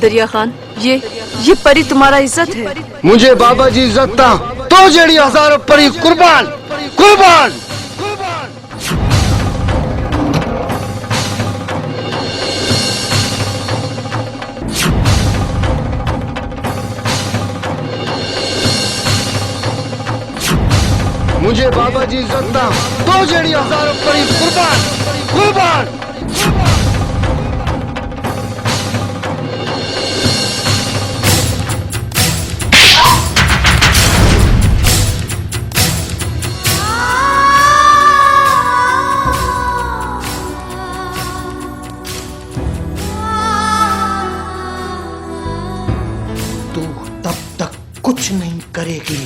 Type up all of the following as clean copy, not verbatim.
दरिया खान, ये परी तुम्हारा इज्जत है। मुझे बाबा जी इज्जत था तो जेड़ी हजारों परी कुर्बान कुर्बान। मुझे बाबा जी इज्जत था तो जेड़ी हजारों परी कुर्बान कुर्बान। तू तब तक कुछ नहीं करेगी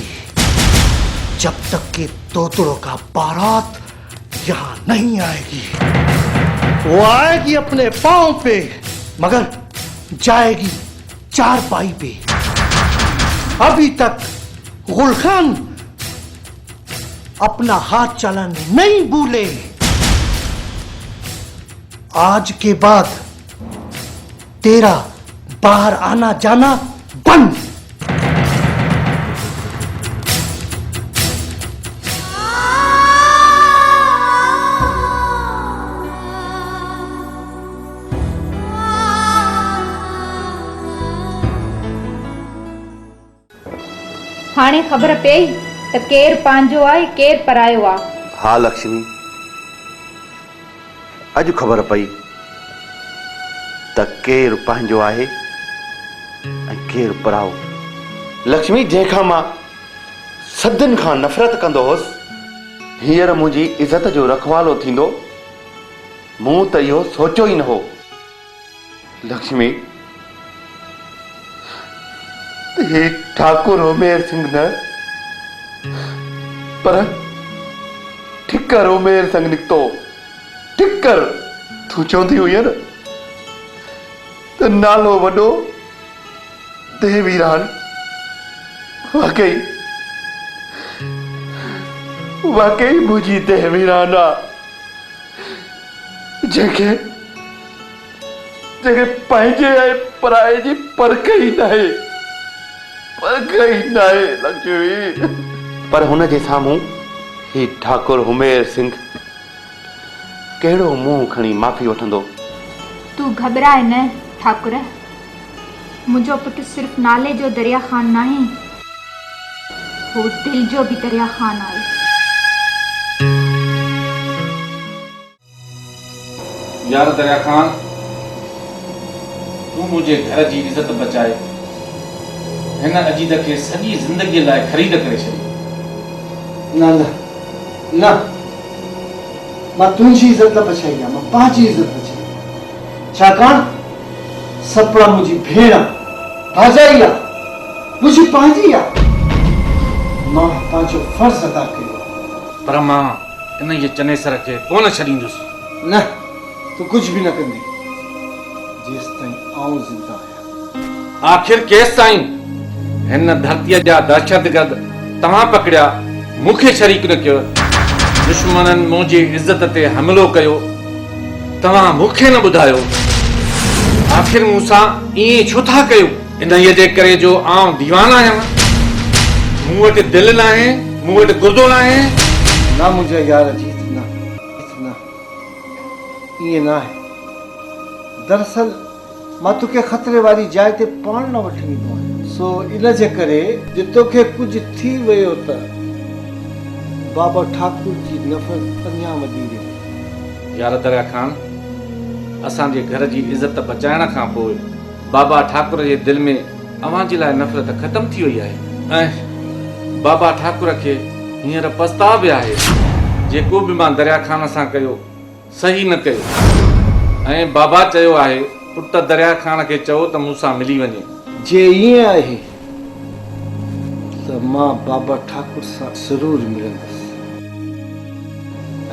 जब तक कि तोतड़ों का बारात यहाँ नहीं आएगी। वो आएगी अपने पांव पे मगर जाएगी चारपाई पे। अभी तक गुलखान अपना हाथ चलाने नहीं भूले। आज के बाद तेरा बाहर आना जाना बंद। हाणे खबर पई त केर पांजो आहे केर परायो आहे। हाँ लक्ष्मी, अज खबर पई त केर पंहिंजो आहे ऐं केर पराओ। लक्ष्मी, जंहिंखां मां सदियुनि खां नफ़रत कंदो हुउसि, हींअर मुंहिंजी इज़त जो रखवालो थींदो, मूं त इहो सोचियो ई न हो। लक्ष्मी, हे ठाकुर उमेर सिंह न पर ठिकर उमेर सिंह निकितो। ठिकर तूं चवंदी हुई न त नालो वॾो देवीरान। वाकई वाकई मुंहिंजी देवीरान आहे जंहिंखे पंहिंजे ऐं पराए जी परख ई न आहे। लक्ष्मी, पर हुन जे साम्हूं ही ठाकुर हुमेर सिंह कहिड़ो मुंहुं खणी माफ़ी वठंदो। तू घबराए न ठाकुर, मुंहिंजो पुटु सिर्फ़ नाले जो दरिया खान नाहे, वो दिल जो भी दरिया खान आहे। यार दरिया खान, तू मुझे घर जी इज्जत बचाए हिन अजीद खे सॼी ज़िंदगी लाइ ख़रीद करे छॾी। न न न, मां तुंहिंजी इज़त न बचाई आहे, मां पंहिंजी इज़त बचाई। छाकाणि सपड़ा मुंहिंजी भेण भाॼाई आहे, मुंहिंजी पंहिंजी आहे। मां पंहिंजो फर्ज़ अदा कयो। पर मां इन जे चनेसर खे कोन छॾींदुसि। न, तूं कुझु बि न कंदी जेसिताईं आउं ज़िंदा आहियां। आख़िर केसि ताईं? हिन धरतीअ जा दहशतगर्द तव्हां पकड़िया, मूंखे शरीक न कयो। दुश्मननि मुंहिंजी इज़त ते हमिलो कयो, तव्हां मूंखे न ॿुधायो। आख़िर मूंसां ईअं छो था कयो? इन जे करे जो आउं दीवाना आहियां। मूं वटि दिलि न आहे, मूं वटि गुर्दो न आहे। ना मुंहिंजा यार जीत न ईअं न आहे। दरअसल मां तोखे ख़तरे वारी जाइ ते पाण न वठी वेंदो आहियां। सो इन जे करे जे तोखे कुझु थी वियो त बाबा ठाकुर जी नफ़रत अञा वधी वेंदी। यार दरिया खान, असांजे घर जी इज़त बचाइण खां पोइ बाबा ठाकुर जे दिलि में अव्हां जे लाइ नफ़रत ख़तम थी वई आहे। ऐं बाबा ठाकुर खे हींअर पछताव बि आहे जेको बि मां दरिया खान सां कयो सही न कयो। ऐं बाबा चयो आहे पुट दरिया खान खे चओ त मूंसां मिली वञे। जे ईअं आहे त मां बाबा ठाकुर सां ज़रूरु मिलंदुसि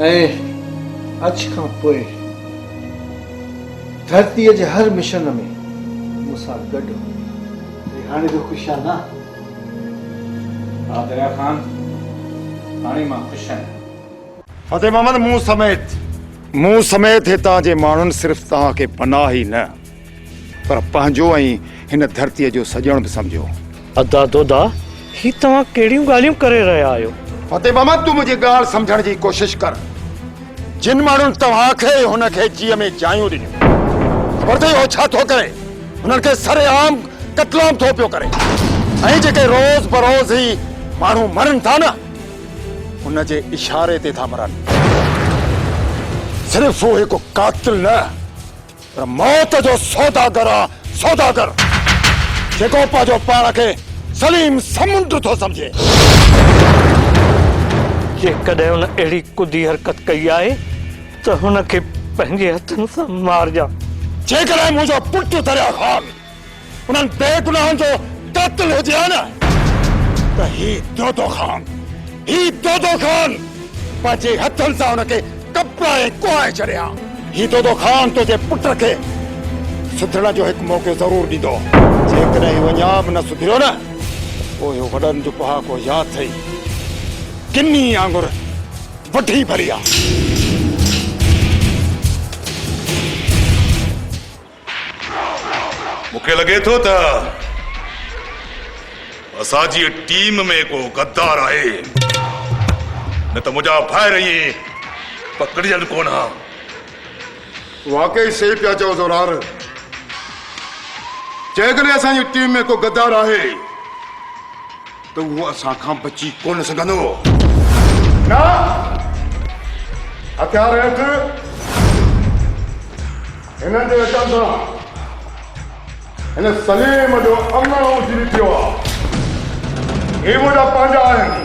ऐं अॼु खां पोइ धरतीअ जे हर मिशन में मूंसां गॾु। हाणे तो ख़ुशि आहे न? हा दरिया खान, हाणे मां ख़ुशि आहियां। फतेह मोहम्मद मूं समेत हितां जे माण्हुनि सिर्फ़ तव्हांखे पनाह ई न पर पंहिंजो ऐं हिन धरतीअ जो सॼण बि सम्झो। अदा दोदा ही तव्हां कहिड़ियूं ॻाल्हियूं करे रहिया आहियो? फतेह मामा तूं मुंहिंजी ॻाल्हि सम्झण जी कोशिश कर। जिन माण्हुनि तव्हांखे हुनखे जीअ में जायूं ॾिनियूं, ख़बर अथई हो छा थो करे? हुननि खे सरेआम कत्लाम थो पियो करे। ऐं जेके रोज़ बरोज़ ई माण्हू मरनि था न, हुन जे इशारे ते था मरनि। सिर्फ़ वो हिकु कातिल न, पर मौत जो सौदागर आहे, सौदागर जेको पंहिंजो पाण खे सलीम समुंड थो सम्झे। जेकॾहिं हुन अहिड़ी कुदी हरकत कई आहे त हुनखे पंहिंजे हथनि सां मारजां। जेकॾहिं मुंहिंजो पुटु दरिया ख़ान उन्हनि बेगुनाहनि जो कातिल हुजे हा न, त ही दोदो ख़ान पंहिंजे हथनि सां हुनखे कपड़ाए कुहाए छॾिया। ही दोदो ख़ान तुंहिंजे पुट खे सुधरण जो हिकु मौक़ो ज़रूरु ॾींदो। जेकॾहिं वञा बि न सुधरियो न, पोइ वॾनि जो पहाको यादि अथई, किनी आंगुर वठी भरी आहे। मूंखे लॻे थो त असांजी टीम में को गद्दार आहे, न त मुंहिंजा भाइर इहे पकड़ियल कोन हा। वाकई सही पिया चओ ज़ोरार। जेकॾहिं असांजी टीम में को गद्दार आहे त उहो असां खां बची कोन सघंदो। न हथियार हेठि, हिन जे अचण सां हिन सलीम जो अमण उजड़ी पियो आहे। हे मुंहिंजा पंहिंजा आहिनि।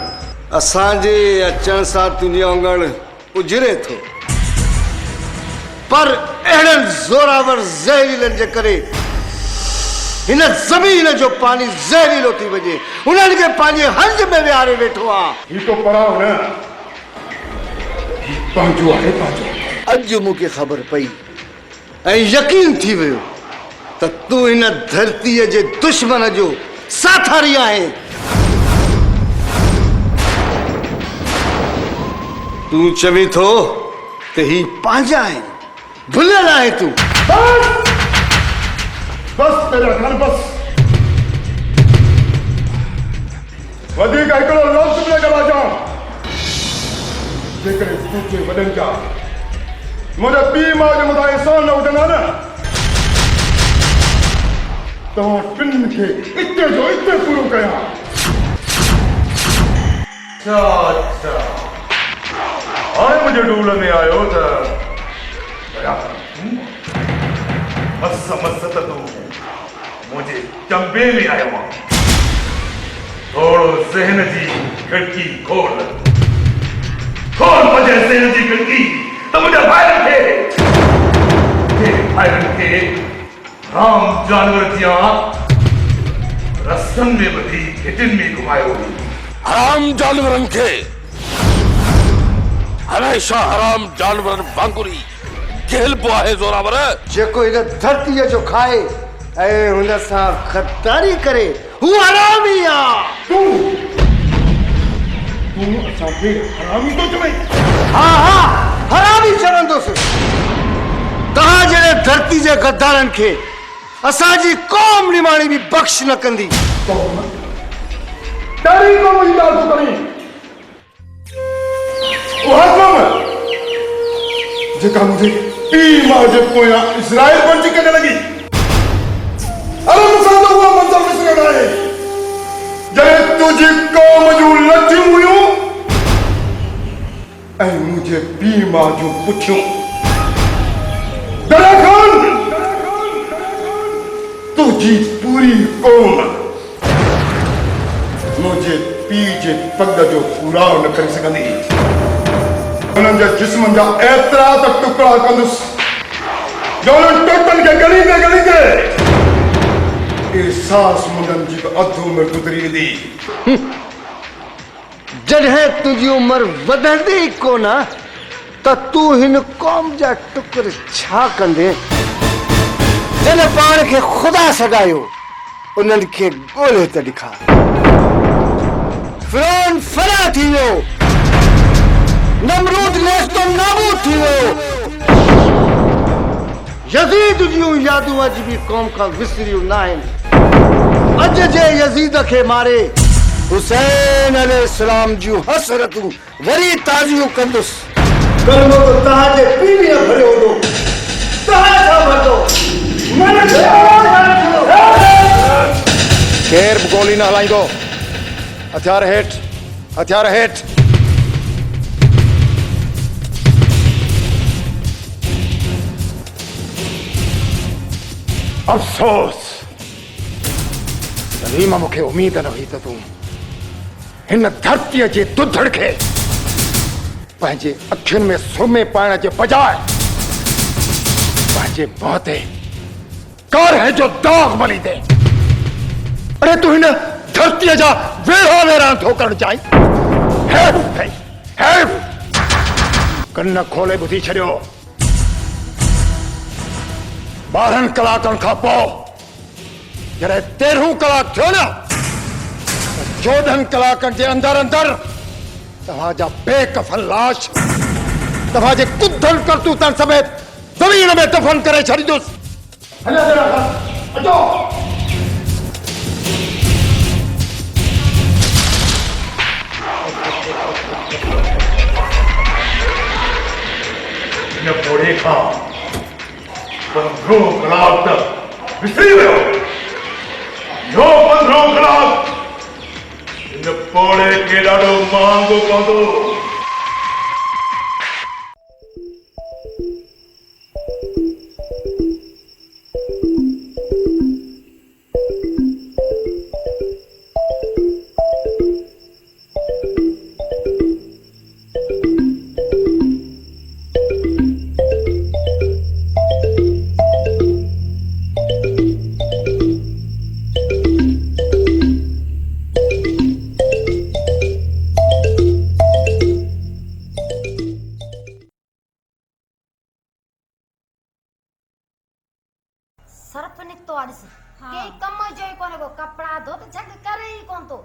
असांजे अचण सां तुंहिंजो अंगण उजड़े थो, पर अहिड़नि ज़ोरावर ज़हरीलनि जे करे हिन ज़मीन जो पानी ज़हरीलो थी वञे। उन्हनि खे पंहिंजे हंज में विहारे वेठो आहे। ही तो पराओ न, ही पंहिंजो आहे पंहिंजो। अॼु मूंखे ख़बर पई ऐं यकीन थी वियो त तूं हिन धरतीअ जे दुश्मन जो साथारी आहे। तूं चवीं थो त ही पंहिंजा आहिनि, भुलियल आहे तूं। बस तेरा घर बस। वधीक हिकिड़ो लफ़्ज़ बि न ॻाल्हाइजां। जेकॾहिं तुंहिंजे वॾनि जा मुंहिंजे पीउ माउ जे मथां एहसान न हुजंदा न, तव्हां टिनि खे इते जो इते पूरो कयां। अच्छा हाणे मुंहिंजे डूल में आयो त मस मस त तूं मुंहिंजे चंबे में आयो आहे। थोरो ज़हन जी खिड़की खोल पंहिंजे ज़हन जी खिड़की, त मुंहिंजे भाइरनि खे राम जानवर जियां रस्तनि में ॿधी घिटियुनि में घुमायो। हराम जानवरनि खे हमेशा हराम जानवरनि वांगुरु खेलबो आहे ज़ोरावर। जेको हिन धरतीअ जो खाए ऐं हुन सां ख़ददारी करे हू हरामी आहे। तूं असांखे हरामी थो चवई? हा हा हरामी चवंदुसि। तव्हां जहिड़े धरती जे गद्दारनि खे असांजी क़ौम निमाणी बि बख़्श न कंदी। तेरी क़ौम जी ॻाल्हि थो करीं? उहा क़ौम जेका मुंहिंजे पीउ माउ जे पोयां इज़राइल बणिजी कढण लॻी। अरे मूंसां त उहा मंज़र विसरल आहे जॾहिं तुंहिंजी क़ौम जूं लठियूं हुयूं ऐं मुंहिंजे पीउ माउ जूं पुठियूं। दरिया ख़ान, तुंहिंजी पूरी क़ौम मुंहिंजे पीउ जे पग जो पूराव न करे सघंदी। उन्हनि जे जिस्मनि जा एतिरा त टुकड़ा कंदुसि जो उन्हनि टोटनि खे ॻणींदे एहसास मुंडनि जी अधु उमिरि गुज़री वेंदी। जॾहिं तुंहिंजी उमिरि वधंदी ई कोन त तूं हिन क़ौम जा टुकर छा कंदे? जिन पाण खे ख़ुदा सॾायो उन्हनि खे ॻोल्हे त ॾेखार। फिरौन फना थी वियो, नमरूद नेस्तो नाबूद थी वियो। यज़ीद जूं यादूं अॼु बि क़ौम खां विसरियूं न आहिनि। अज जे यजीद के मारे हुसैन अलैहिस्सलाम जूं हसरतूं वरी ताज़ियूं कंदुस कलमो तो तहांजे पीढ़ी न भरियो हूंदो तहां छा भरदो मन केर बि गोली न हलाईंदो हथियार हेठि हथियार हेठि अफ़सोस तॾहिं मूंखे उमेद न हुई त तूं हिन धरतीअ जे दुधड़ खे पंहिंजे अखियुनि में सुरमे पाइण जे बजाए पंहिंजे मुंहं ते कारहे जो दाग मली दे। अरे तूं हिन धरतीअ जा वेढ़ा वेरान थो करणु चाहीं? हेफ़ अथई, हेफ़। कन खोले ॿुधी छॾियो। 12 कलाकनि खां पोइ जॾहिं 13 कलाक थियो न 14 कलाकनि जे अंदर अंदर तव्हांजा बेकफन लाश तव्हांजे कुद्धल करतूतनि समेत ज़मीन में दफ़न करे छॾींदुसि। हलो जरा अचो। इन पोड़े खां 15 कलाक तक विसरी वियो। यो 15 कलाक इन पोड़े खे ॾाढो महांगो पवंदो। सर्फ निकतो आ ॾिस के कम जो ही कोने को कपड़ा धो त झग करे ही कोन तो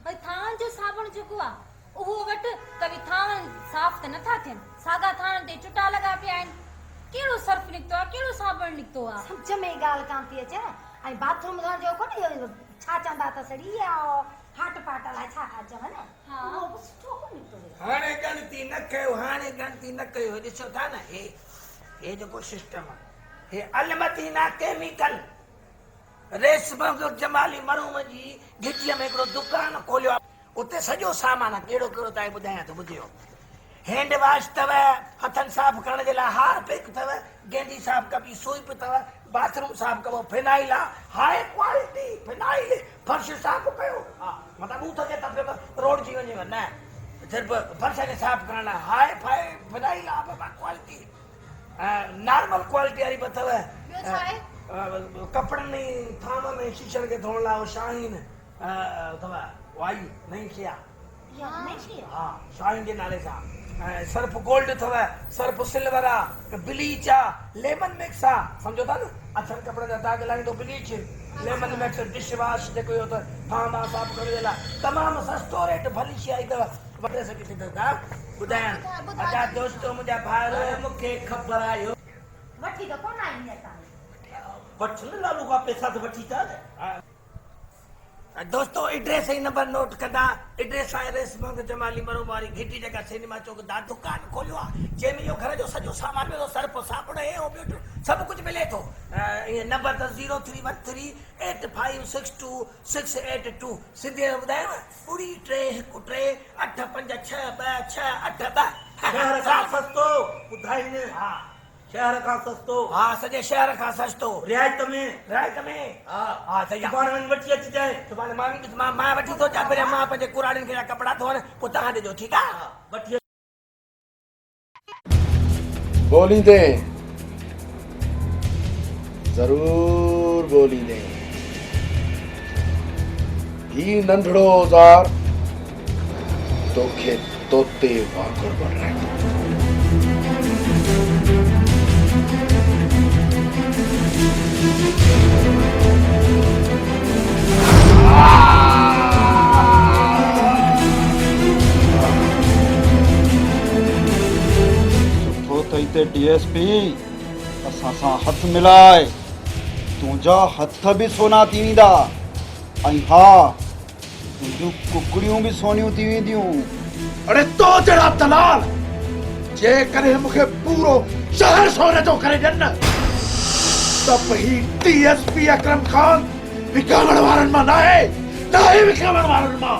भाई थान जो साबुण जेको आ उहो वट कभी थान साफ त नथा थियन सागा थान ते चुटा लगा पिया आहिन केड़ो सर्फ निकतो आ केड़ो साबुण निकतो आ समझ में गाल कान थी अचे आई बाथरूम धोण जो कोने छा चंदा त सड़ी आओ हाट पाट ला छा चव न हां वो सुठो को निकतो हाणे गणती न कयो हाणे गणती न कयो ॾिसो था न हे जेको सिस्टम आहे हे अलमदीना केमिकल रेशम जमाली मरूम जी गिटीअ में हिकिड़ो दुकान खोलियो उते सॼो सामान कहिड़ो कहिड़ो तव्हांखे ॿुधायां थो ॿुधियो हैंड वॉश अथव हथनि साफ़ करण जे लाइ हारपिक अथव गेंडी साफ़ कबी सूप अथव बाथरूम साफ़ कबो फिनाइल आहे हाई क्वालिटी फिनाइल फर्श साफ़ कयो हा मतिलबु ॿूथ खे त रोड जी वञेव न सिर्फ़ु फर्श खे साफ़ करण लाइ हाई फाई फिनाइल आहे बाबा क्वालिटी नॉर्मल क्वालिटी वारी अथव कपड़नि में थाम में शीशनि खे धोअण लाइ शाहीन अथव वाई नई शइ आहे हा शाहीन जे नाले सां सर्फ गोल्ड अथव सर्फ सिल्वर आहे ब्लीच आहे लेमन मिक्स आहे सम्झो था न अछनि कपिड़े जा दाग लाहींदो bleach lemon mix dish wash जेको इहो त थाम आहे साफ़ करण जे लाइ तमामु सस्तो रेट भली शइ आई अथव वठे सघी था ॿुधायां अच्छा दोस्तो मुंहिंजा भाइर मूंखे ख़बर आयो वठी त कोन आई न वठ न लालू खां पैसा त वठी था दोस्तो एड्रेस ही नंबर नोट कंदा एड्रेस आहे रेशम जमाली मरोमारी घिटी जगह सिनेमा चौक दा दुकान खोलियो आहे जंहिंमें इहो घर जो सॼो सामान मिलो सर्फ साबुण हे ॿियो सभु कुझु मिले थो इहे नंबर त 03138562 सिंधी में ॿुधायांव 3 शहर खां सस्तो ॿुधाईनि हा शहर खां सस्तो हा सॼे शहर खां सस्तो रियायत में हा त सुभाणे वञी वठी अचिजांइ सुभाणे मां वठी थो अचां पहिरियों मां पंहिंजे कुराड़ियुनि खे कपिड़ा धोअण पोइ तव्हां ॾिजो ठीकु आहे वठी बोलींदे जरूर बोलींदे ही नंढड़ो औज़ार तोखे तोते वांगुरु बणाईंदो सुठो अथई ते डीएसपी असां सां हथ मिलाए तुंहिंजा हथ बि सोना थी वेंदा ऐं हा तुंहिंजूं कुकड़ियूं बि सोनियूं थी वेंदियूं। अरे तो जड़ा दलाल जे करे मूंखे पूरो शहर सोने जो करे ॾियनि त ही DSP अकरम खान विकामण वारनि मां न आहे विकामण वारनि मां।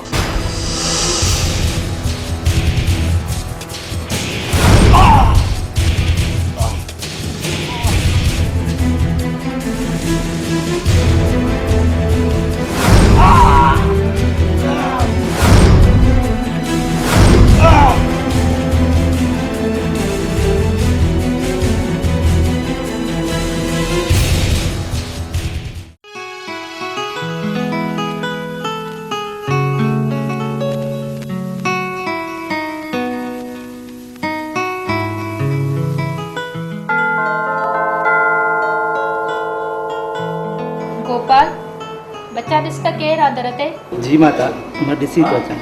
गोपाल बच्चा ॾिसका केरु आहे दर ते? जी माता मां ॾिसी थो अचां।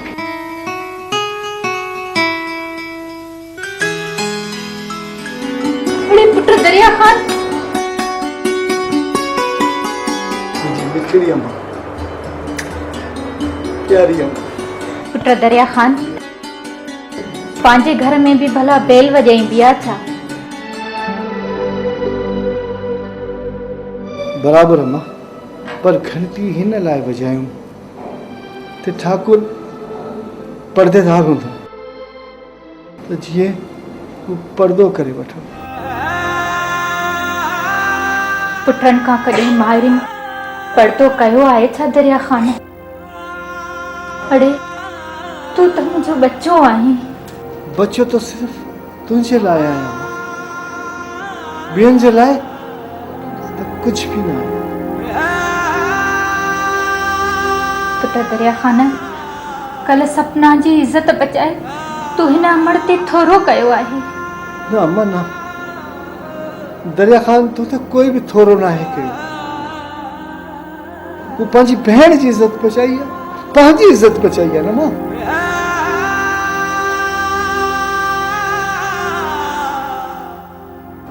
अरे पुट दरिया खान मुंहिंजी मिठड़ी अम्मा प्यारी अम्मा। पुट दरिया खान पंहिंजे घर में भी भला बेल वॼाईंदी आहे छा? बराबरि अम्मा, पर घंटी हिन लाइ वॼायूं त ठाकुर पर्देदार हूंदो त जीअं हू पर्दो करे वठो। पुटनि खां कॾहिं माइरुनि पर्दो कयो आहे छा दरिया खान? अड़े तूं त मुंहिंजो बच्चो आहीं। बच्चो तो सिर्फ तुझे लाइ आया ॿियनि जे लाइ त कुछ भी न आहे। पुट दरिया खान कल सपना जी इज्जत बचाए तूं हिन अमड़ ते थोरो कयो आहे। न अम्मा न, दरिया खान तूं त कोई बि थोरो न आहे कयो। तूं पंहिंजी भेण जी इज़त बचाई आहे, पंहिंजी इज़त बचाई आहे न मां।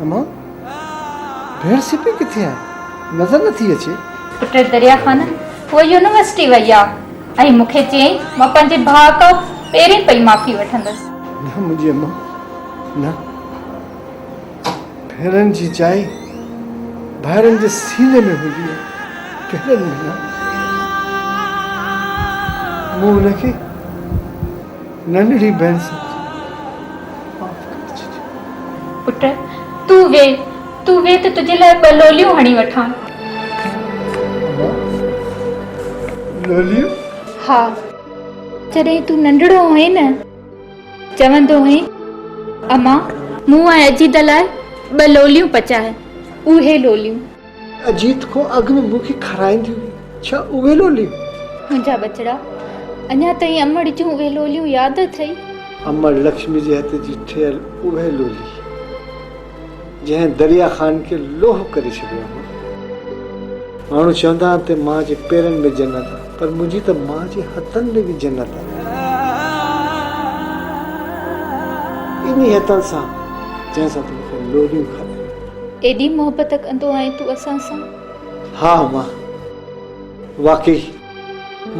अम्मा भेण सिपी किथे आहे? नज़र नथी अचे। पुट दरिया खान वो यूनिवर्सिटी वई आहे ऐं मूंखे चयईं मां पंहिंजे भाउ खां पहिरीं पई माफ़ी वठंदसि। न मुंहिंजी अम्मा न, भेणनि जी जाइ भाइरनि जे सीने में हूंदी आहे, भेणनि में न। मूं हुनखे नंढड़ी भेण सम्झी। पुट तूं वे त तुंहिंजे लाइ 2 लोलियूं हणी वठां। लोलियूं? हा, जॾहिं तूं नंढड़ो हुई न चवंदो हुई अम्मा मूं ऐं अजीत लाइ 2 लोलियूं पचाए। उहे लोलियूं अजीत को अॻु में मूंखे खाराईंदियूं, छा उहे लोलियूं? मुंहिंजा बचड़ा अञा ताईं अमड़ जूं उहे लोलियूं यादि अथई? अमड़ लक्ष्मी जे हथ जी ठहियल उहे लोली जंहिं दरिया खान खे लोह करे छॾियो। माण्हू चवंदा आहिनि त मां जे पेरनि में जन्नत आहे, पर मुंहिंजी त मां जे हथनि में बि जन्नत आहे। इन हथनि सां जंहिंसां तूं मूंखे लोलियूं खाराई। एॾी मोहबत कंदो आहीं तूं असां सां? हा मां वाकई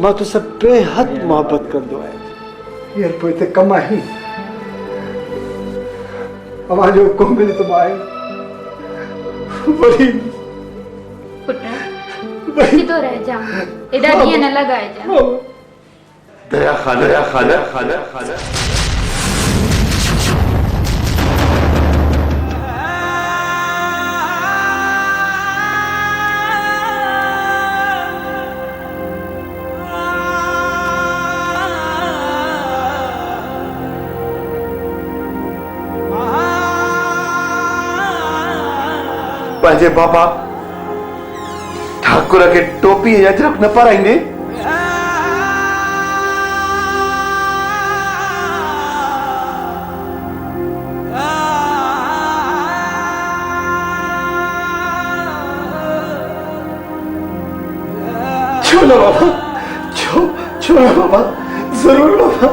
मां तोसां बेहद मोहबत कंदो आहियां। हींअर पोइ हिते कमु आहे अवां जो हुकुम मिले त मां आहियां। वरी पुट सीधो रह जा, एॾा ॾींहं न लॻाइजा। दरिया खान पंहिंजे बाबा ठाकुर खे टोपी ऐं अजरक न पाराईंदे? छो न बाबा, छो न बाबा, जरूर बाबा,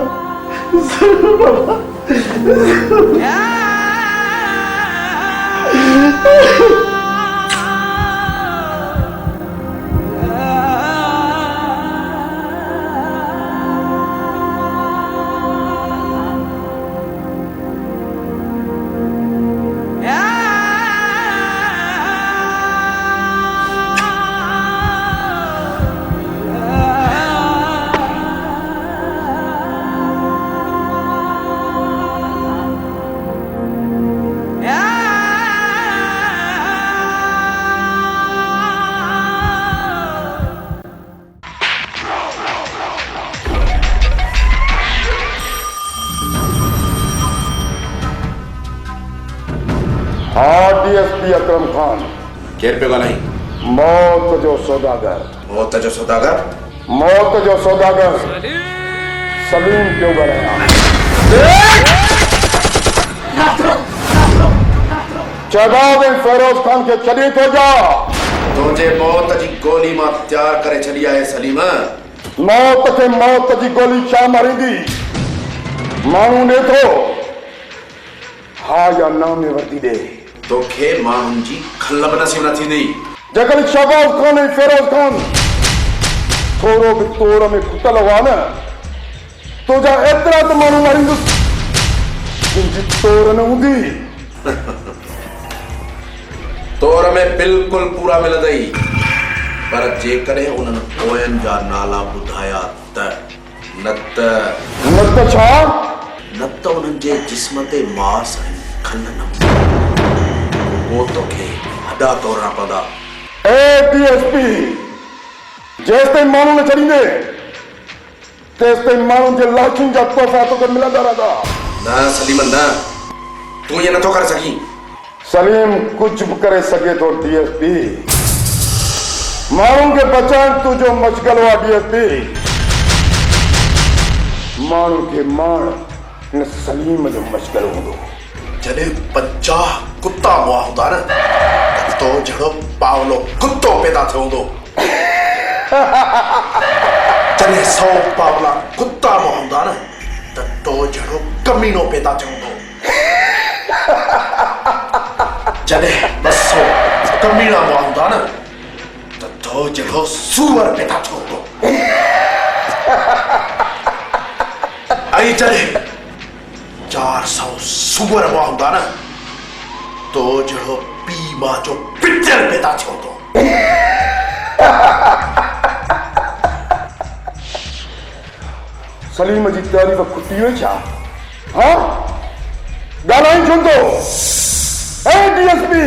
जरूर बाबा। हाँ डीएसपी अकरम खान केर पे ॻाल्हाई? मौत जो सौदागर। मौत जो सौदागर? मौत जो सौदागर सलीम पियो ॻाल्हायां। शहबाज ऐं फिरोज खान खे छॾी थो जा। तुंहिंजे मौत जी गोली मां तैयार करे छॾी आहे सलीम। मौत खे मौत जी गोली छा मारींदी? माण्हू ॾे थो हा या ना में वर्दी ॾे। तोखे माण्हुनि जी खल बि नसीब न थींदी। जेकॾहिं शहबाज खान ऐं फिरोज खान थोरो बि तोड़ में खुटल हुआ न, तुंहिंजा एतिरा त माण्हू मारींदुसि तुंहिंजी तोड़ न हूंदी। तोर में बिल्कुल पूरा मिलंदई, पर जेकॾहिं उन्हनि पोयनि जा नाला ॿुधाया त न त छा? न त उन्हनि जे जिस्म ते मांस ऐं खल न पोइ तोखे हॾा तोड़ना पवंदा। ए डीएसपी, जेसि ताईं माण्हू न छॾींदे तेसि ताईं माण्हुनि जे लाशुनि जा तोहफ़ा तोखे मिलंदा रहंदा। न सलीम न, तूं ईअं नथो करे सघीं। सलीम कुछ भी करे सके तो डीएसपी। माण्हुनि खे बचाइण तुंहिंजो मशगल हुआ डीएसपी। माण्हुनि खे माण हिन सलीम जो मशगल हूंदो। जॾहिं 50 कुत्ता मुआ हूंदा न त तो जहिड़ो पावलो कुत्तो पैदा थियो हूंदो। जॾहिं 100 पावला कुत्ता मुआ हूंदा न त तो जहिड़ो कमीनो पैदा थियो हूंदो। जॾहिं 200 कमीना मुआ हूंदा न त तो जहिड़ो सूअर पैदा थियो हूंदो। ऐं जॾहिं 400 सूअर मुआ हूंदा न तो जहिड़ो पीउ मां जो पिचर पैदा थियो हूंदो। सलीम जी तारीफ़ खुटी हुई छा? हाँ ॻाल्हाई छो? ए डीएसपी,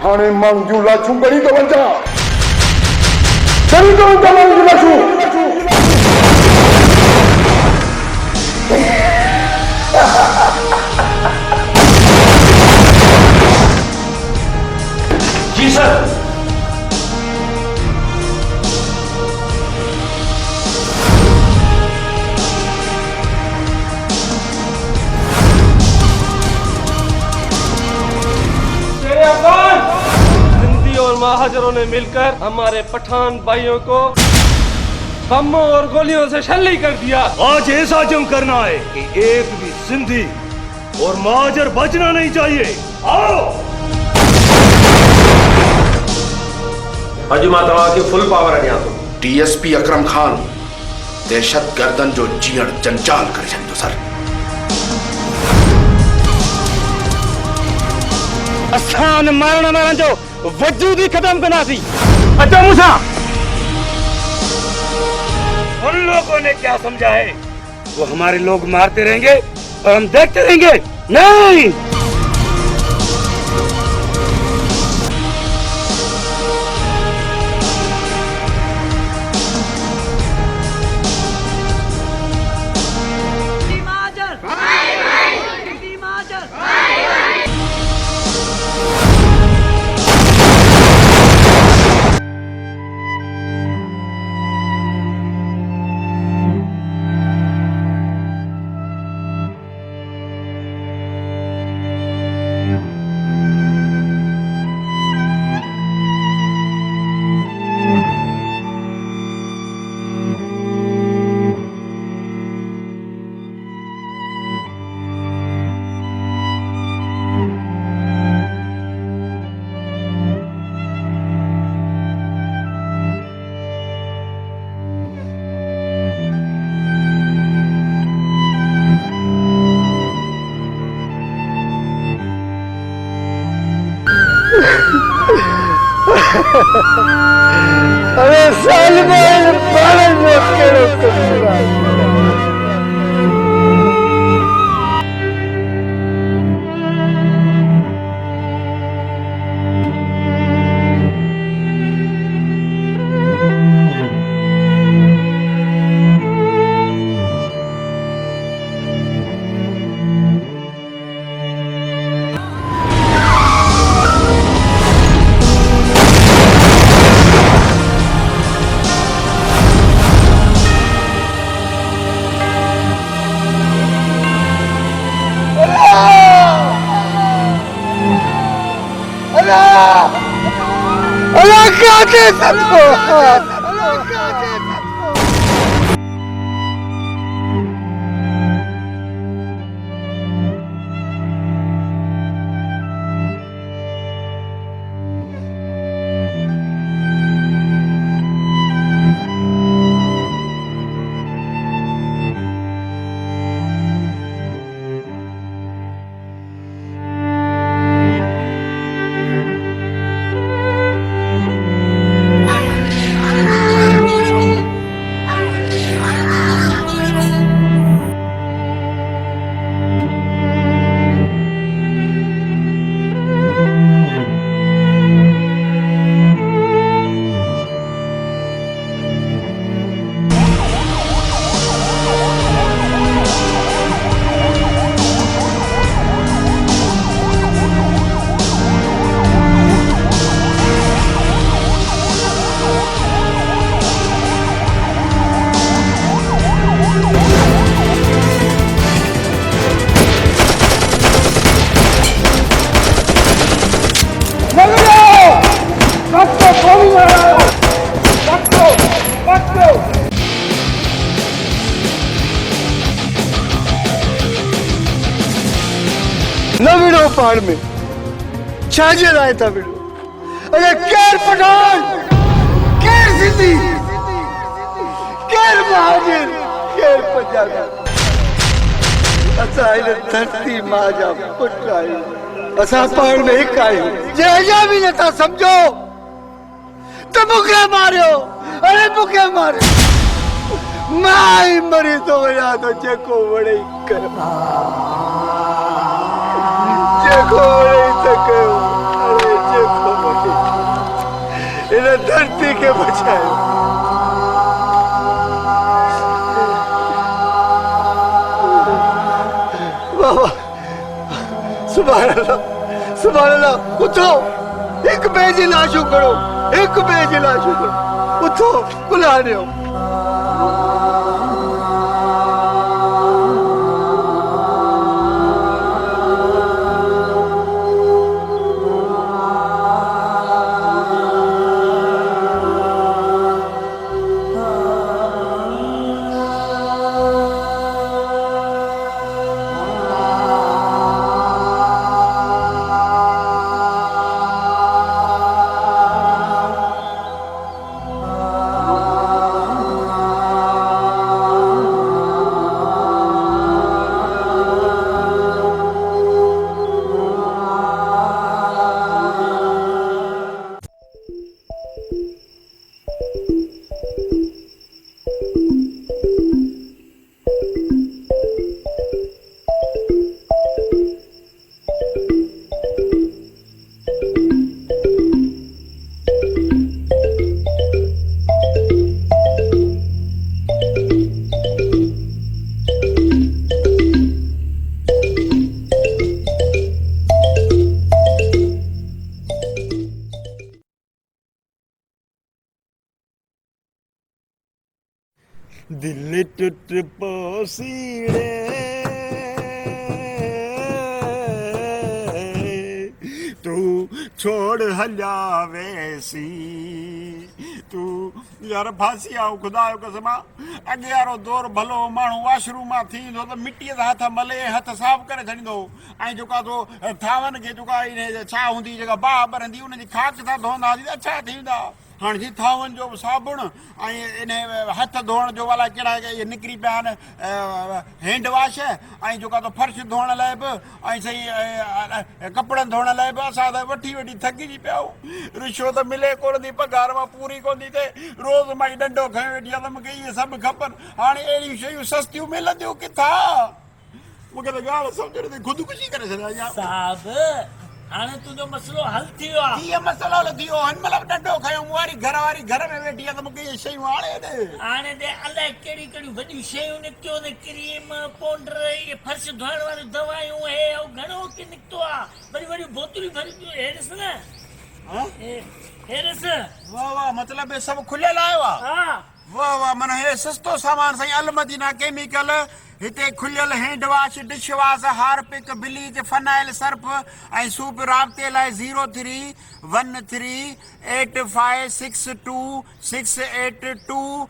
हाणे माण्हुनि जूं लाशूं ॻणी थो वञा। ॻणी थो वञा माण्हुनि जूं लाशूं। जी सर। सिंधी और महाजरों ने मिलकर हमारे पठान भाइयों को बमों और गोलियों से शल्ली कर दिया। आज ऐसा जंग करना है कि एक भी सिंधी और महाजर बचना नहीं चाहिए। आओ। अॼु मां तव्हांखे फुल पावर ॾियां थो। डीएसपी अकरम खान दहशत गर्दन जो जीअण जंजाल करे छॾींदो सर। असान मारण वारनि जो वजूद ही खत्म कंदासीं। अचो मूंसां। उन लोगों ने क्या समझा है? वो हमारे लोग मारते रहेंगे और हम देखते रहेंगे? नहीं। अरे साल में बारह लोग काटे सको न विड़ो पाण में छाजे लाए था विड़ो अरे केर पठान केर सिंधी केर महाजिर केर पंजाबी असा इन धरती मां जा पुट आहियूं असा पाण में हिकु आहियूं जे अञा बि नथा सम्झो त मूंखे मारियो अरे मूंखे मारियो मां ई मरी थो वञा थो जेको वणे कर इन धरती के बचाए बाबा सुभान अल्लाह उठो एक ॿिए जी लाशूं खणो एक ॿिए जी लाशूं खणो उठो बुला ॾियो दिल टूट पोसीड़े तू छोड़ हलिया वैसी तू यार फांसी आओ खुदा जो कसम अॻे वारो दौर भलो माण्हू वॉशरूम मां थींदो त मिटीअ सां हथ मले हथ साफ़ करे छॾींदो ऐं जेका तो थावनि खे जेका इन छा हूंदी जेका बाहि ॿरंदी उनजी खाक सां धोईंदा हुआसीं त छा थींदा हाँ जी थावन जो साबुण इन हथ धोण जो वाला कड़ा निकरी पिया हैंड वॉश जो तो फर्श धोण लाइ बि सही कपड़न धोण लाइ बि असां त वठी वठी थकिजी पिया रिश्वत मिले कोन थी पगार मां पूरी कोन थी थिए रोज़ मां डंडो खयो वेठी आहे त मूंखे इहे सभु खपनि हाणे अहिड़ियूं शयूं सस्तियूं मिलंदियूं किथां मूंखे त ॻाल्हि सम्झ नथी ख़ुदकुशी करे छॾिया हाणे तुंहिंजो मसलो हल थी वियो आहे कीअं मसलो हल थी वियो हिन महिल डंडो खयो मूं वारी घर में वेठी आहे त मूंखे इहे शयूं हाणे दे अलाए कहिड़ी कहिड़ियूं वॾियूं शयूं निकितियूं आहिनि क्रीम पाउडर इहे फर्श धोइण वारियूं दवायूं हे घणो की निकितो आहे वरी वॾियूं बोतलूं भरियूं हे ॾिस न हे ॾिस वाह वाह मतिलबु सभु खुलियल आयो आहे हा वाह वाह माना हे सस्तो सामान साईं अल मदीना केमिकल हिते खुलियल hand wash dish wash Harpic bleach phenyl Surf ऐं सूप राब्ते लाइ 03138562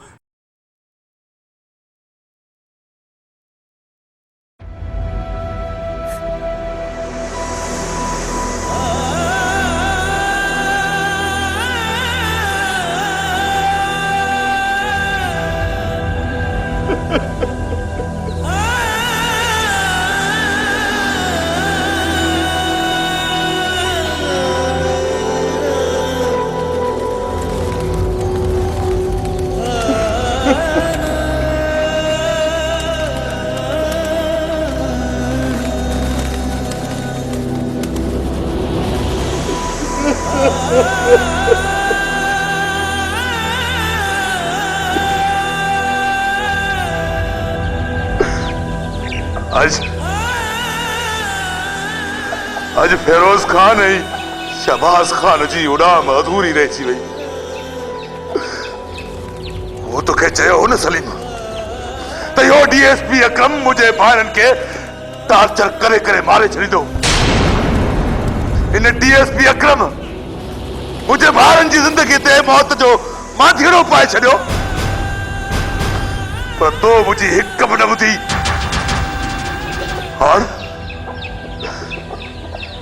आज फेरोज खान ऐं शहबाज खान जी उड़ाम अधूरी रहिजी वई। वो तोखे चयो हो न सलीम त इहो डीएसपी अकरम मुंहिंजे भाइरनि खे टार्चर करे करे मारे छॾींदो। इन डीएसपी अकरम मुंहिंजे भाइरनि जी ज़िंदगी ते मौत जो माथीड़ो पाए छॾियो, पर तो मुंहिंजी हिक बि न ॿुधी।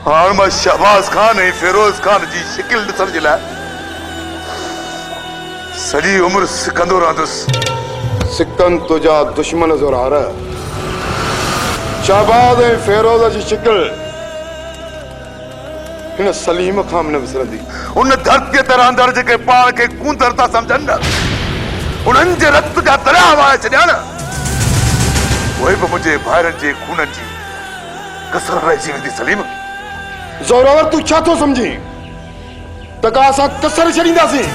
हाण मां शहबाज खान ऐं फिरोज खान जी शिकिल ॾिसण जे लाइ सॼी उमिरि सिकंदो रहंदुसि। सिकन तुझा दुश्मन ज़ोरार शहबाज ऐं फिरोज जी शिकिल हिन सलीम खां न विसरंदी। उन धरतीअ ते रहंदड़ जेके पाण खे कूंदर था सम्झनि न, उन्हनि जे रक्त जा दरिया वहाए छॾिया न, उहे बि मुंहिंजे भाइरनि जे खूननि जी कसर रहिजी वेंदी। सलीम ज़ोरावर तूं छा थो सम्झी त का असां कसर छॾींदासीं?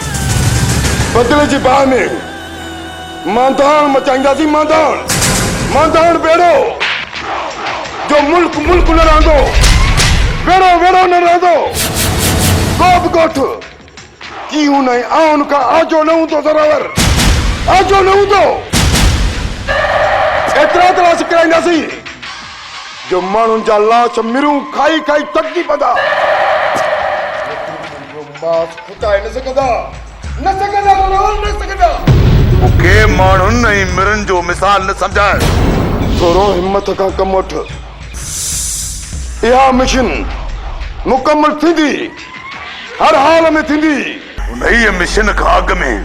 बदिले जी बाह में मांधाण मचाईंदासीं। मांधाण बेड़ो जो मुल्क मुल्क न रहंदो, बेड़ो बेड़ो न रहंदो। को बि ॻोठ कीअं न आउन खां आजो न हूंदो। ज़ोरावर आजो न हूंदो। एतिरा तलाश कराईंदासीं जो माण्हुनि जा लाश मिरूं खाई खाई थकिजी पवंदा। मां खुटाए न सघंदा, न सघंदा, न सघंदा। मूंखे माण्हुनि ऐं मिरनि जो मिसाल न सम्झाए। थोरो हिम्मत खां कमु वठ। इहा मिशन मुकमल थींदी, हर हाल में थींदी। उन मिशन खां अॻु में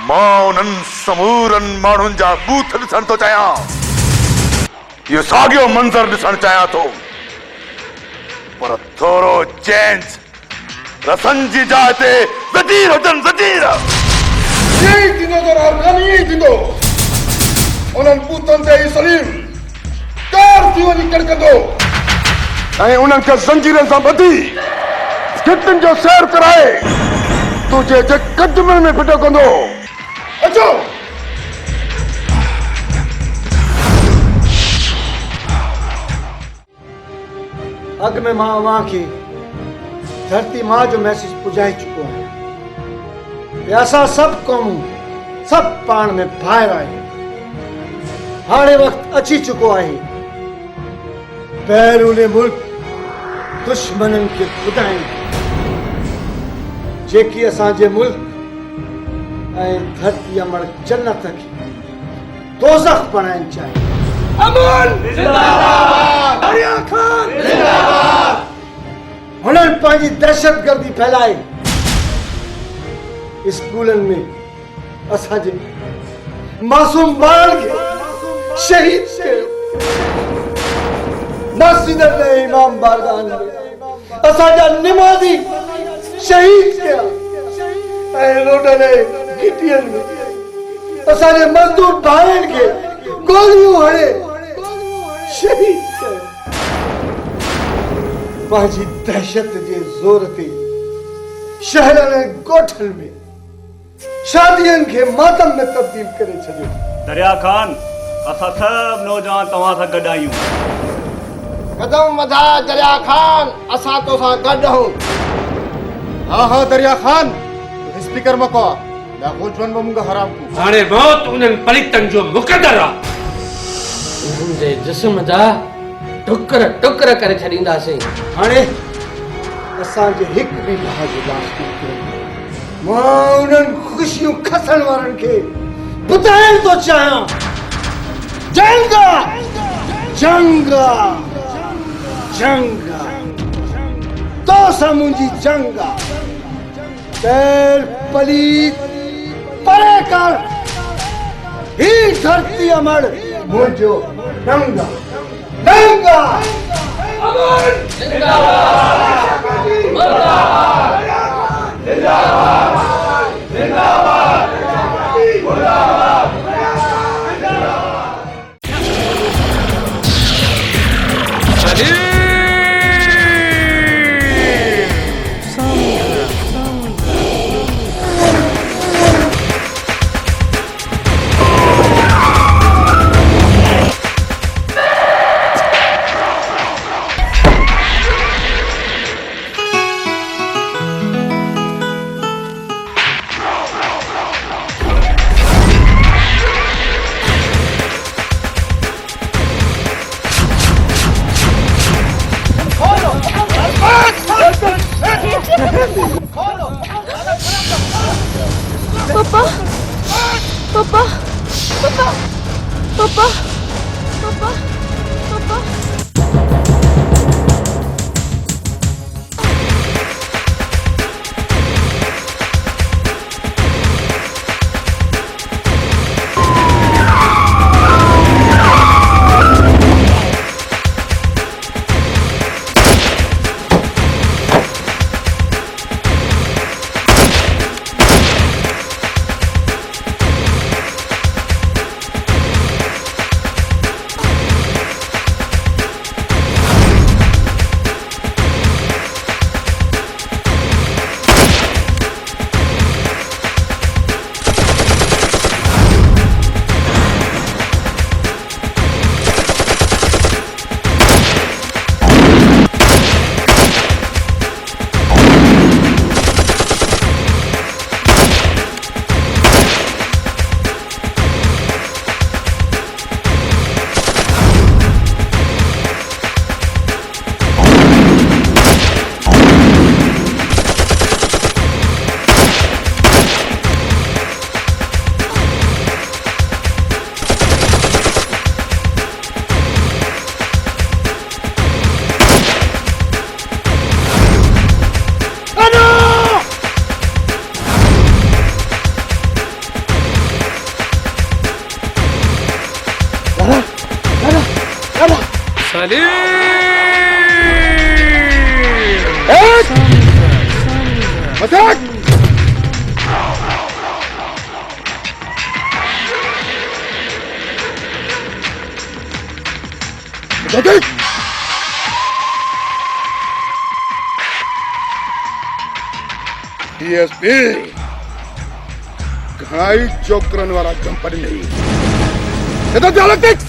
मां उन्हनि समूरनि माण्हुनि जा बूथ ॾिसण थो चाहियां। इहो साॻियो मंज़र ॾिसण चाहियां थो, पर थोरो चेंज। रसनि जी जाइ ते ज़जीर हुजनि, ज़जीर। यही थींदो ज़ोरावर, यही थींदो। उन्हनि बूथनि ते ई सलीम कार थी वञी कड़कंदो ऐं उन्हनि खे ज़ंजीरनि सां ॿधी गिटनि जो सैर कराए तुंहिंजे जे कदमनि में फिटो कंदो। अचो अॻ में मां अव्हां खे धरती मां जो मैसेज पुॼाए चुको आहियां। असां सभु क़ौमूं सभु पाण में भाइर आहियूं। हाणे वक़्तु अची चुको आहे बैरून मुल्क दुश्मननि खे ॿुधाइण जेकी असांजे मुल्क ऐं धरती अमड़ जन्नत खे दोज़ख बणाइण चाहे। अमन जिंदाबाद, दरिया खान जिंदाबाद। हुननि पंहिंजी दहशतगर्दी फैलाए स्कूलनि में असांजे मासूम ॿारनि खे शहीद कयो। मस्जिदनि में इमाम बारगाहनि में असांजा निमाज़ी शहीद कया ऐं रोडनि ऐं गिटियुनि में असांजे मज़दूर भाइनि खे गोलियूं हणे शहीद कयो। पंहिंजी दहशत जे ज़ोर ते शहरनि ऐं ॻोठनि में शादियुनि खे मातम में तब्दील करे छॾियो। दरिया खान, असां सभु नौजवान तव्हां सां गॾु आहियूं। कदम वधाए दरिया खान, असां तोसां गॾु आहियूं। हाँ हाँ दरिया खान, स्पीकर में कहो लाखो चवन बमुगा हराम को हाणे मौत उन्हनि पलितनि जो मुक़दर आहे मुंहिंजे जिस्म जा टुकर टुकर करे छॾींदासीं। हाणे असांजे हिक बि भाउ जो लाश न किरंदो। मां उन्हनि ख़ुशियूं खसण वारनि खे ॿुधाइण थो चाहियां, जंग जंग जंग तो सां मुंहिंजी जंग कैर पलीत परे कर, ही धरती अमर मुंहिंजो नंग नंग पापा पापा पापा पापा पापा पापा डीएसपी घाई चोकरन वाला कंपनी नहीं ये तो डायलेक्टिक्स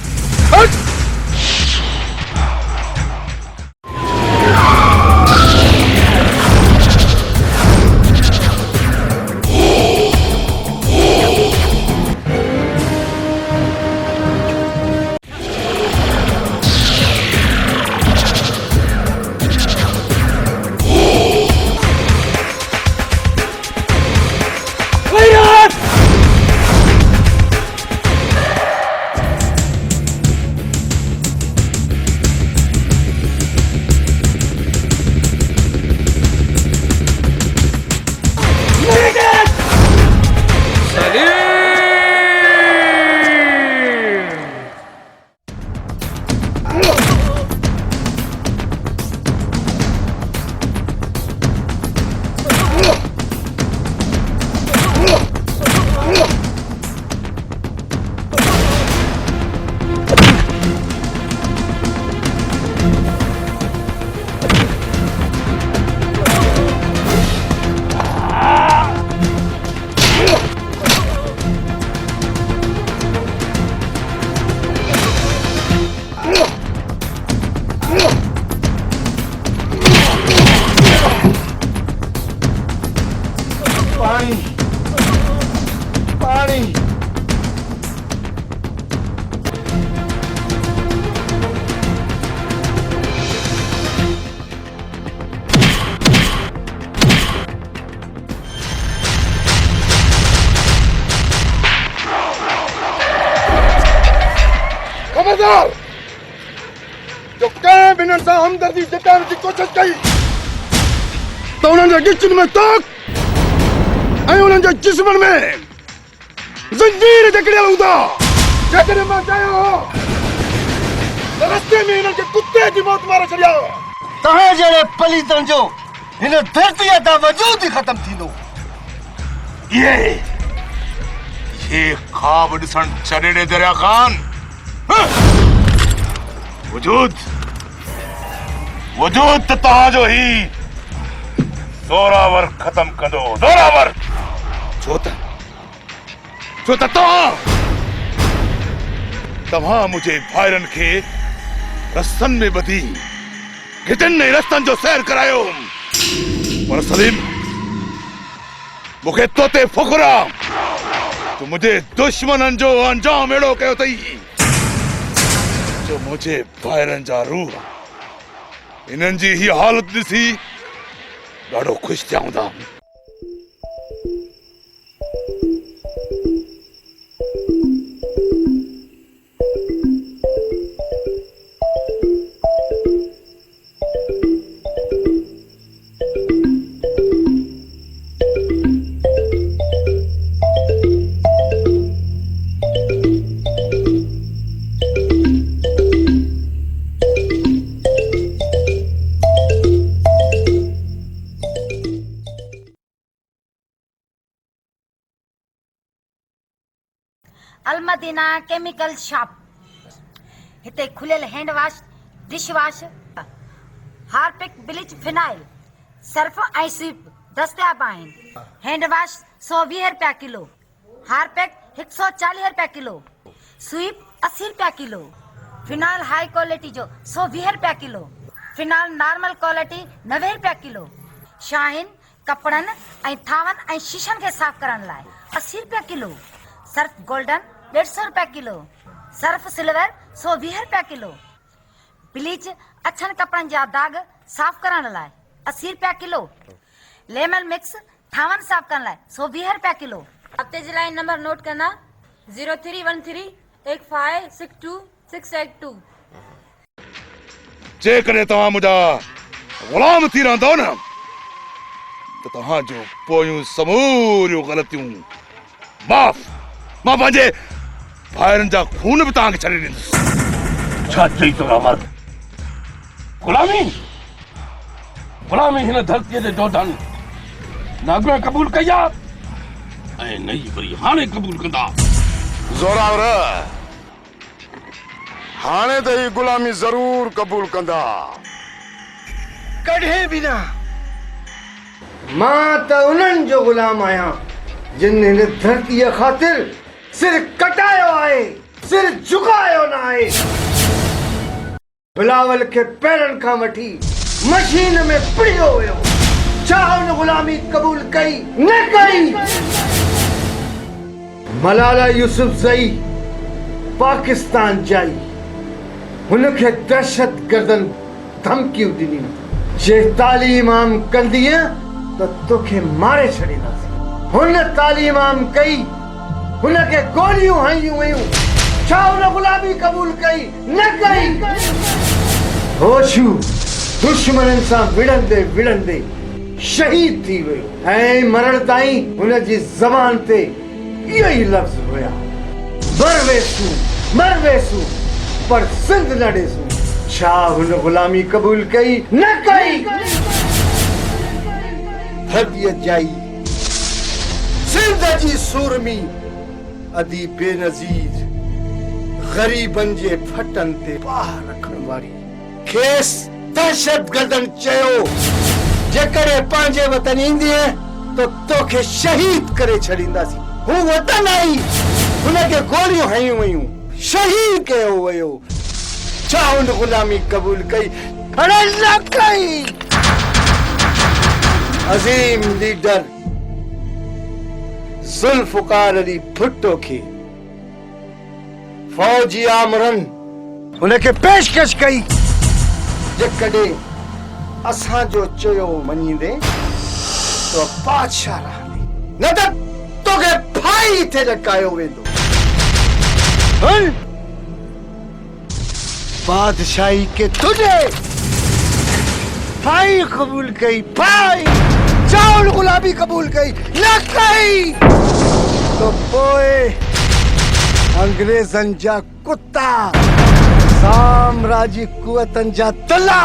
दुश्मन सां हमदर्दी जताइण जी कोशिश कई त उन्हनि जे गिचनि में तोक ऐं उन्हनि जे जिस्मनि में ज़ंजीर जकड़ियल हूंदा। जेकॾहिं मां चाहियो हो त रस्ते में हिननि खे कुते जी मौत मारे छॾिया। तव्हां जहिड़े पलीतनि जो हिन धरतीअ तां वजूद ई ख़तम थींदो। ये ख्वाब ॾिसण छॾे ॾे दरिया ख़ान। वजूद त तव्हांजो ई ज़ोरावर ख़तम कंदो। ज़ोरावर छो त तव्हां मुंहिंजे भाइरनि खे रस्तनि में ॿधी घिटनि ऐं रस्तनि जो सैर करायो। पर सलीम मूंखे तो ते फ़ख़्रु आहे तूं मुंहिंजे दुश्मननि जो अंजाम अहिड़ो कयो अथई जो मुंहिंजे भाइरनि जा रूह इन्हनि जी हीअ हालत ॾिसी ॾाढो ख़ुशि थिया हूंदा। अलमदीना केमिकल शॉप हिते खुलियल hand wash dish wash Harpic bleach phenyl Surf ऐं स्वीप दस्तियाब आहिनि। हैंड वॉश 120 रुपया किलो, हार्पिक 140 रुपया किलो, स्वीप 80 रुपया किलो, फिनाइल हाई क्वालिटी जो 120 रुपया किलो, फिनाइल नॉर्मल क्वालिटी 90 रुपया किलो, शाहीन कपड़नि ऐं थावनि ऐं शीशनि खे साफ़ करण लाइ 80 रुपया किलो, सर्फ गोल्डन 150 रुपया किलो, सर्फ सिल्वर 120 रुपया किलो, ब्लीच अछनि कपड़नि जा दाग साफ़ करण लाइ 80 रुपया किलो, लेमन मिक्स थावनि साफ़ करण लाइ 120 रुपया किलो। हफ़्ते जे लाइ नंबर नोट करना 03138562 जेकॾहिं तव्हां मुंहिंजा ग़ुलाम थी रहंदो न त तव्हांजो पोयूं समूरियूं ग़लतियूं मां पंहिंजे भाइरनि जा खून बि तव्हांखे छॾे ॾींदुसि। छा चई तो मर्द? गुलामी हिन धरतीअ ते जोधन न अॻु में क़बूल कई आहे ऐं न ई वरी हाणे क़बूल कंदा। ज़ोरावर हाणे त ही गुलामी ज़रूर क़बूल कंदा। कॾहिं बि न। मां त उन्हनि जो ग़ुलाम आहियां जिन हिन धरतीअ ख़ातिर सिर कटायो आहे, सिर झुकायो न आहे। बिलावल खे पैरनि खां वठी मशीन में पिड़ियो वियो। छा हुन ग़ुलामी क़बूल कई? न कई। मलाला यूसुफज़ई पाकिस्तान जाई, हुनखे दहशतगर्दनि धमकियूं ॾिनियूं। जे तालीम आम कंदीअ त तोखे मारे छॾींदासीं। हुन तालीम आम कई, हुनखे गोलियूं हयूं वयूं। छा हुन ग़ुलामी क़बूल कई? न कई। होशू दुश्मननि सां विढ़ंदे विढ़ंदे शहीद थी वियो ऐं मरण ताईं हुनजी ज़बान ते इहो ई लफ़्ज़ हुया, मर वेसू पर सिंध न ॾेसू। छा हुन ग़ुलामी क़बूल कई? न कई। हदियत जाई सिंध जी सूरमी अदी बेनज़ीर ग़रीबनि जे फटनि ते पाह रखण वारी खेस दहशतगर्दनि चयो जेकॾहिं पंहिंजे वतन ईंदीअ त तोखे शहीद करे छॾींदासीं। हू वतन आई, हुनखे गोलियूं हयूं वयूं, शहीद कयो वियो। छा हुन ग़ुलामी क़बूल कई? अड़े न कई। अज़ीम लीडर ज़ुल्फ़िकार अली भुट्टो खे फौजी आमरनि हुनखे पेशकश कई जेकॾहिं असांजो चयो मञींदे तो बादशाह रहंदे, न त तोखे फाई थे लटकायो वेंदो। बादशाही के तुझे फाई कबूल कई, फाई चाउल गुलाबी कबूल कई, न कई तो पोए अंग्रेजन जा कुत्ता, साम्राज्य कुवतन जा तला,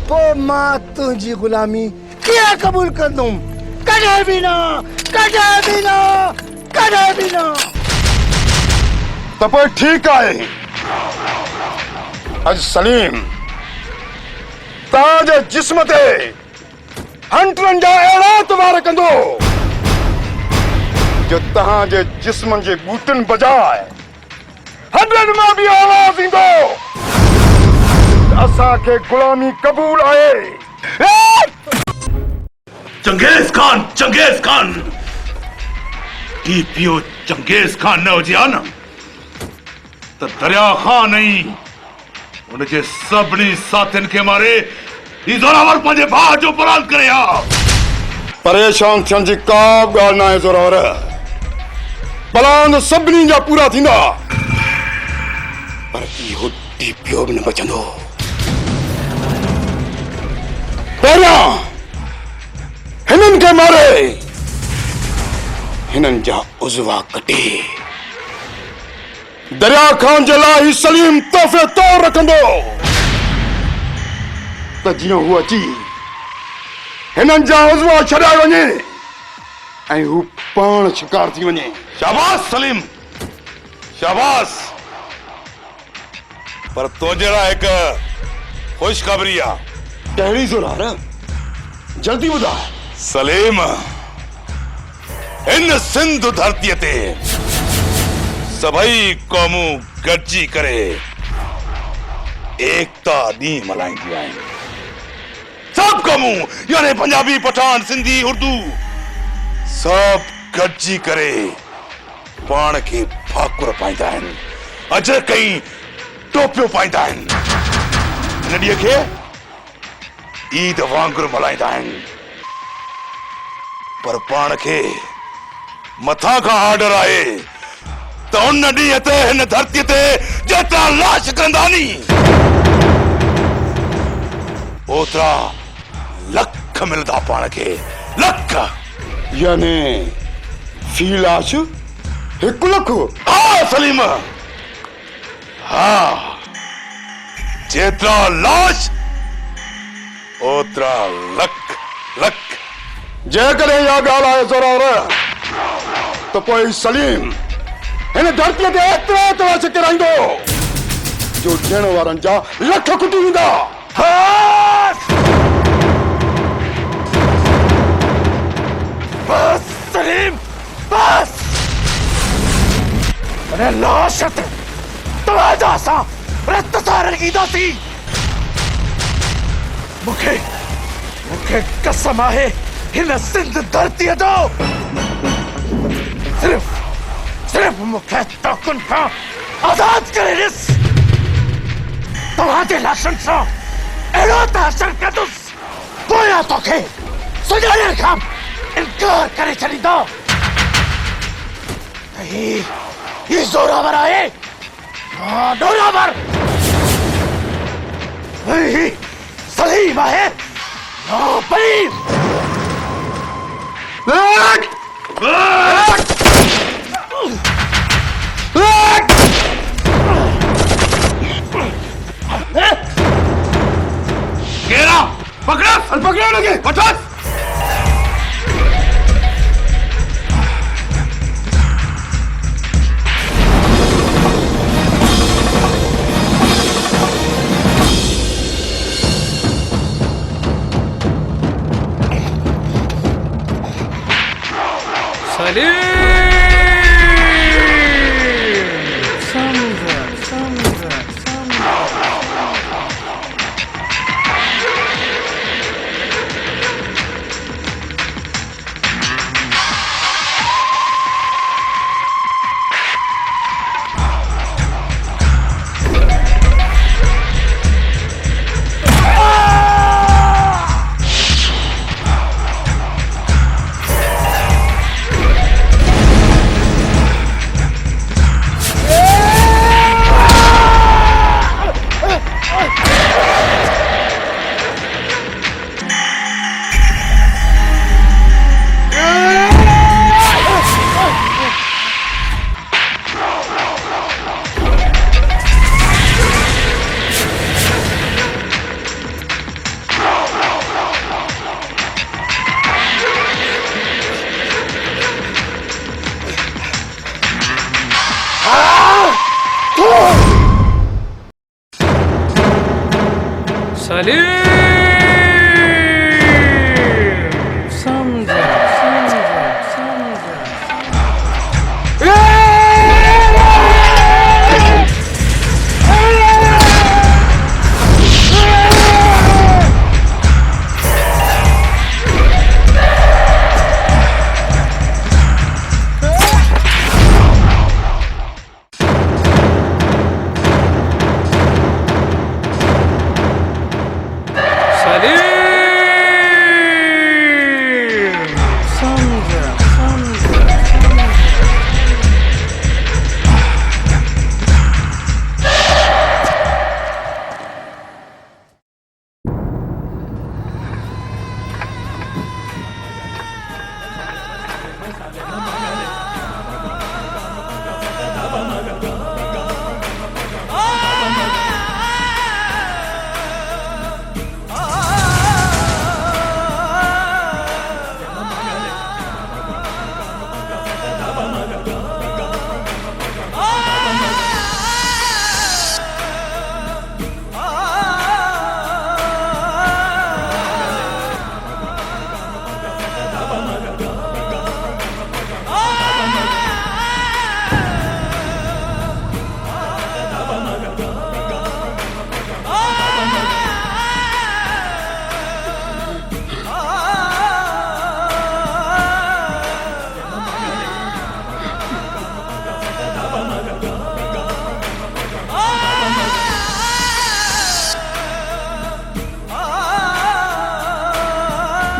पो मां तुझी गुलामी क्या कबूल कर दूं? कदे भी ना, कदे भी ना, कदे भी ना। तो पोइ ठीक आहे। अज सलीम ताजे जिस्म ते हंटरन जा अहिड़ा तवार कंदो जो तहां जे जिस्म जे बूटन बजाए हडन मां भी आवाज ईंदो असां खे गुलामी कबूल आहे। चंगेज खान टीपीओ चंगेज खान न हुजे हा न त दरिया खान ऐं उनजे सभिनी साथियुनि खे मारे ही ज़ोरावर पंहिंजे भाउ जो बरान करे हा। परेशान थियण जी का बि ॻाल्हि न आहे ज़ोरावर, प्लान सभिनी जा पूरा थींदा पर इहो टीपीओ बि न बचंदो। पहिरियां हिननि खे मारे हिननि जा उज़वा कटे दरिया खान जे लाइ ही सलीम तोहफ़े तौर रखंदो त जीअं हू अची हिननि जा उज़वा छॾाए वञे ऐं हू पाण शिकार थी वञे। शाबाश सलीम शाबाश, पर तो जहिड़ा हिकु ख़ुशख़बरी आहे। कहिड़ी ज़ोरावर जल्दी ॿुधाए। सलीम हिन सिंध धरतीअ ते सभई क़ौमूं गॾिजी करे एकता ॾींहुं मल्हाईंदियूं आहिनि। सभु क़ौमूं यानी पंजाबी, पठान, सिंधी, उर्दू सभु गॾिजी करे पाण खे फाकुर पाईंदा आहिनि, अजर कई टोपियूं पाईंदा आहिनि, हिन ॾींहं खे ईद वांगुरु मल्हाईंदा आहिनि। पर पाण खे मथां खां ऑर्डर आहे त उन ॾींहं ते हिन धरतीअ ते जेतिरा लाश कंदा नी ओतिरा लख मिलंदा पाण खे, लख। यानी फी लाश 1 लख? हा सलीम हा, जेतिरा लाश ओतिरा लख लख। जेकॾहिं इहा ॻाल्हि आहे ज़ोरावर त पोइ सलीम हिन धरतीअ ते एतिरा तलाश कराईंदो जो ॾियण वारनि जा लख खुटी वेंदा। बस सलीम बस, अरे लाश ते तवाजा सां रत सां रंगीदासीं। मूंखे कसम आहे हिन सिंध धरतीअ जो सिर्फ मूंखे तोकुनि खां आज़ाद करे ॾिस। तव्हांजे लाशनि सां अहिड़ो तहशर कंदुसि पोयां तोखे सुञाणण खां इनकार करे छॾींदो। ही ज़ोरावर आहे, हाँ ज़ोरावर। ही सलीम आहे, हाँ बलीम। घेरा पकड़ा लगे पचास।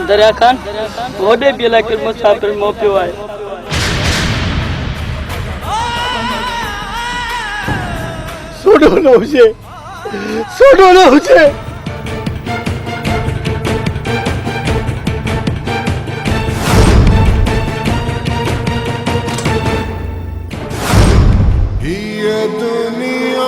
दरिया खान वॾे बि इलाइक़े मुसाफ़िर मोह पियो आहे। सोडो न हुजे, सोडो न हुजे। ये दुनिया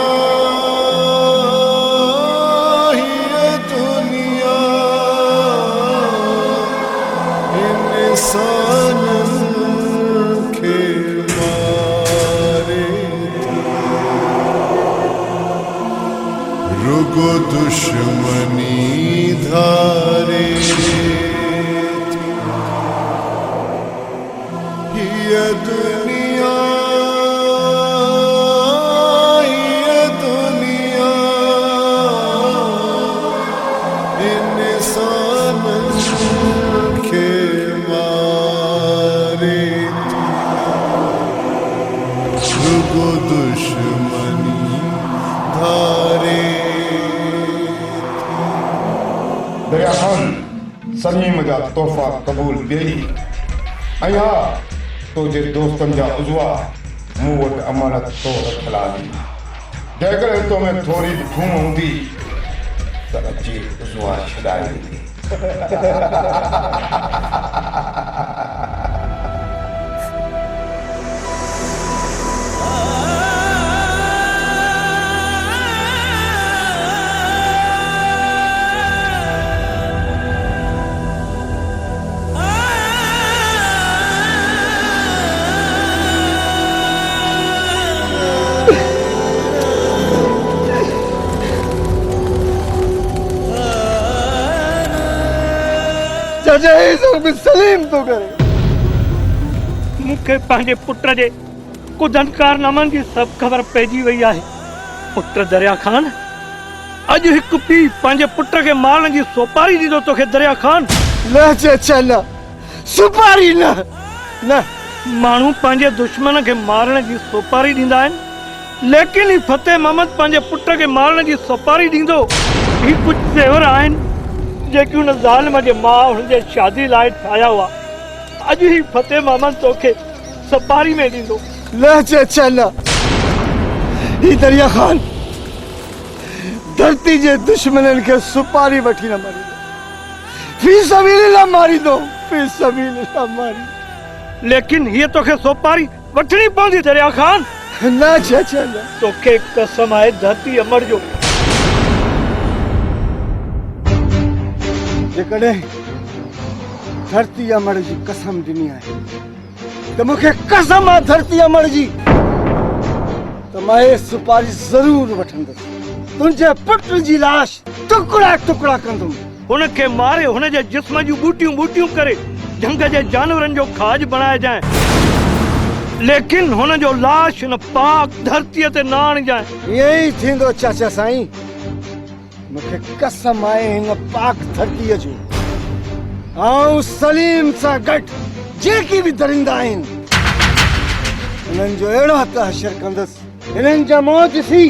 रुगो दुश्मनी धारे ये दुनिया इंसान के मारे रुगो दुश्मनी धारे। दरिया खान सलीम जा तोहफ़ा क़बूल ॾेई ऐं हा तुंहिंजे दोस्तनि जा उज़वा मूं वटि अमानत तो रखियल आहे। जेकॾहिं तो में थोरी बि धूम हूंदी त अची उज़वा छॾाए ॾींदी। सलीम तो करे मूंखे पंहिंजे पुट जे कुझु कारनामनि जी सभु ख़बर पइजी वई आहे। पुट दरिया खान, अॼु हिकु पीउ पंहिंजे पुट खे मारण जी सोपारी ॾींदो तोखे दरिया खान। न चाचा न, सुपारी न न। माण्हू पंहिंजे दुश्मन खे मारण जी सोपारी ॾींदा आहिनि, लेकिन ही फतेह मोहम्मद पंहिंजे पुट खे मारण जी सोपारी ॾींदो। ही कुझु ज़ेवर आहिनि जेकी हुन ज़ालिम जे मां हुनजे शादी लाइ ठाहिया हुआ। अॼु ही फतेह मोहम्मद तोखे सपारी में ॾींदो। न चाचा न, ही दरिया खान धरती जे दुश्मननि खे सुपारी वठी न मारींदो, फी सबीलिल्लाह मारींदो, फी सबीलिल्लाह मारींदो। लेकिन हीअ तोखे सोपारी वठणी पवंदी दरिया खान। न चाचा न, तोखे कसम आहे धरती अमर जो। जेकॾहिं धरती अमर जी कसम ॾिनी आहे त मूंखे कसम आहे धरती अमर जी त मां हे सुपारी ज़रूर वठंदुसि, तुंहिंजे पुट जी लाश टुकड़ा टुकड़ा कंदुमि। हुनखे मारे हुन जे जिस्म जूं बूटियूं बूटियूं करे झंग जे जानवरनि जो खाज बणाए जाए, लेकिन हुन जो लाश हिन पाक धरतीअ ते न आणजाए। ईअं ई थींदो चाचा साईं। मूंखे कसम आहे हिन पाक धरतीअ जो। ऐं सलीम सां गॾु जेकी बि दरिंदा आहिनि हिननि जो अहिड़ो तहशर कंदसि, हिननि जा मुंहं ॾिसी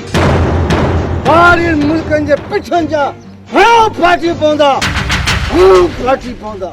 ॿाहिरि मुल्कनि जे पिठनि जा फाटी पवंदा, फाटी पवंदा।